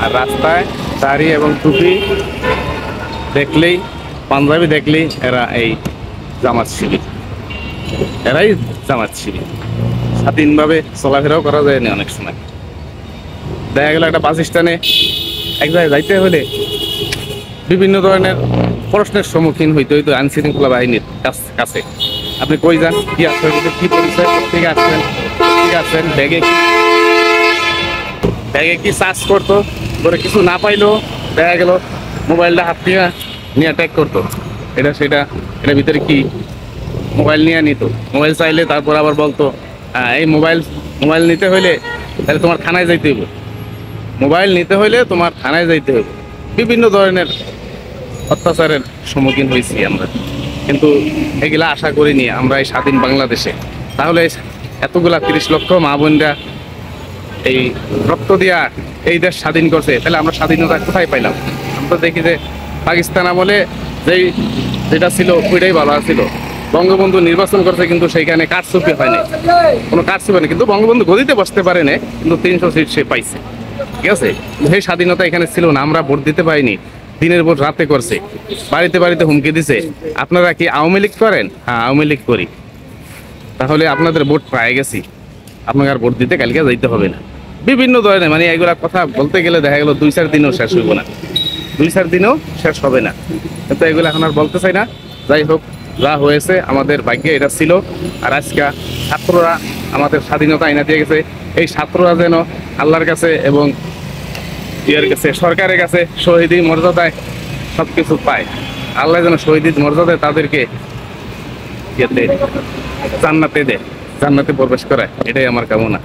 আর রাস্তায় দাড়ি এবং টুপি দেখলেই, পাঞ্জাবি দেখলেই এরা এই জামাত শিবির, এরাই জামাত শিবির। স্বাধীনভাবে চলাফেরাও করা যায় না অনেক সময়। দেখা গেল একটা বাস স্ট্যান্ডে এক জায়গায় যাইতে হলে বিভিন্ন ধরনের প্রশ্নের সম্মুখীন হইতে হইতো আইন শৃঙ্খলা বাহিনীর কাছে। আপনি কই যান, কি আসবেন, কি পরিচয়, ঠিক আসছেন, ঠিক আছেন, ব্যাগে কি সার্চ করতো, করে কিছু না পাইলেও দেখা গেল মোবাইলটা হাত নিয়ে ট্যাগ করতো, এটা সেটা, এটার ভিতরে কি, মোবাইল নিয়ে নিত। মোবাইল চাইলে তারপর আবার বলতো এই মোবাইল নিতে হইলে তাহলে তোমার থানায় যাইতে হইব, মোবাইল নিতে হইলে তোমার থানায় যাইতে হইব। বিভিন্ন ধরনের অত্যাচারের সম্মুখীন হয়েছি আমরা, কিন্তু এগুলা আশা করিনি আমরা এই স্বাধীন বাংলাদেশে। তাহলে এতগুলা 30 লক্ষ মা বোনরা এই রক্ত দিয়া এই দেশ স্বাধীন করছে, তাহলে আমরা স্বাধীনতা কোথায় পাইলাম? আমরা দেখি যে পাকিস্তান আমলে যেটা ছিল ওইটাই ভালো ছিল। বঙ্গবন্ধু নির্বাচন করছে, কিন্তু সেইখানে কারচুপি হয়নি, কোনো কারচুপি হয়নি, কিন্তু বঙ্গবন্ধু গদিতে বসতে পারে না, কিন্তু 300 সিট সে পাইছে, ঠিক আছে? সেই স্বাধীনতা এখানে ছিল না, আমরা ভোট দিতে পারিনি। দিনের ভোট রাতে করছে, বাড়িতে বাড়িতে হুমকি দিছে। আপনারা কি আওয়ামী লীগ করেন? হ্যাঁ, আওয়ামী লীগ করি। তাহলে আপনাদের ভোট পেয়ে গেছি, আপনাকে আর ভোট দিতে কালকে যাইতে হবে না। বিভিন্ন ধরনের মানে এগুলা কথা বলতে গেলে দেখা গেল 2-4 দিনেও শেষ হইব না, 2-4 দিনেও শেষ হবে না, কিন্তু এগুলো এখন আর বলতে চাই না। যাই হোক, যা হয়েছে আমাদের ভাগ্যে এটা ছিল। আর আজকে ছাত্ররা আমাদের স্বাধীনতা আইনা দিয়ে গেছে। এই ছাত্ররা যেন আল্লাহর কাছে এবং ইয়ের কাছে, সরকারের কাছে শহীদি মর্যাদায় সবকিছু পায়। আল্লাহ যেন শহীদি মর্যাদায় তাদেরকে জান্নাতে দেয়, জান্নাতে প্রবেশ করায়, এটাই আমার কামনা।